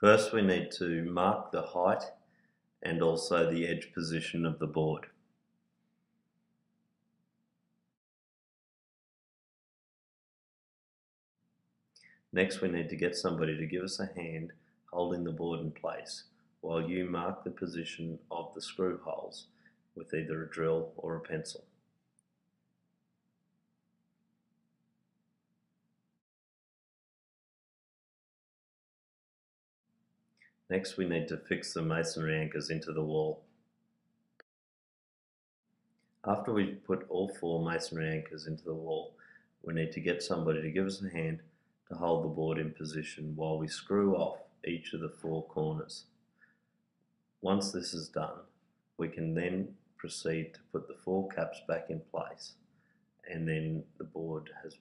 First, we need to mark the height and also the edge position of the board. Next, we need to get somebody to give us a hand holding the board in place while you mark the position of the screw holes with either a drill or a pencil. Next, we need to fix the masonry anchors into the wall. After we've put all 4 masonry anchors into the wall, we need to get somebody to give us a hand to hold the board in position while we screw off each of the 4 corners. Once this is done, we can then proceed to put the 4 caps back in place, and then the board has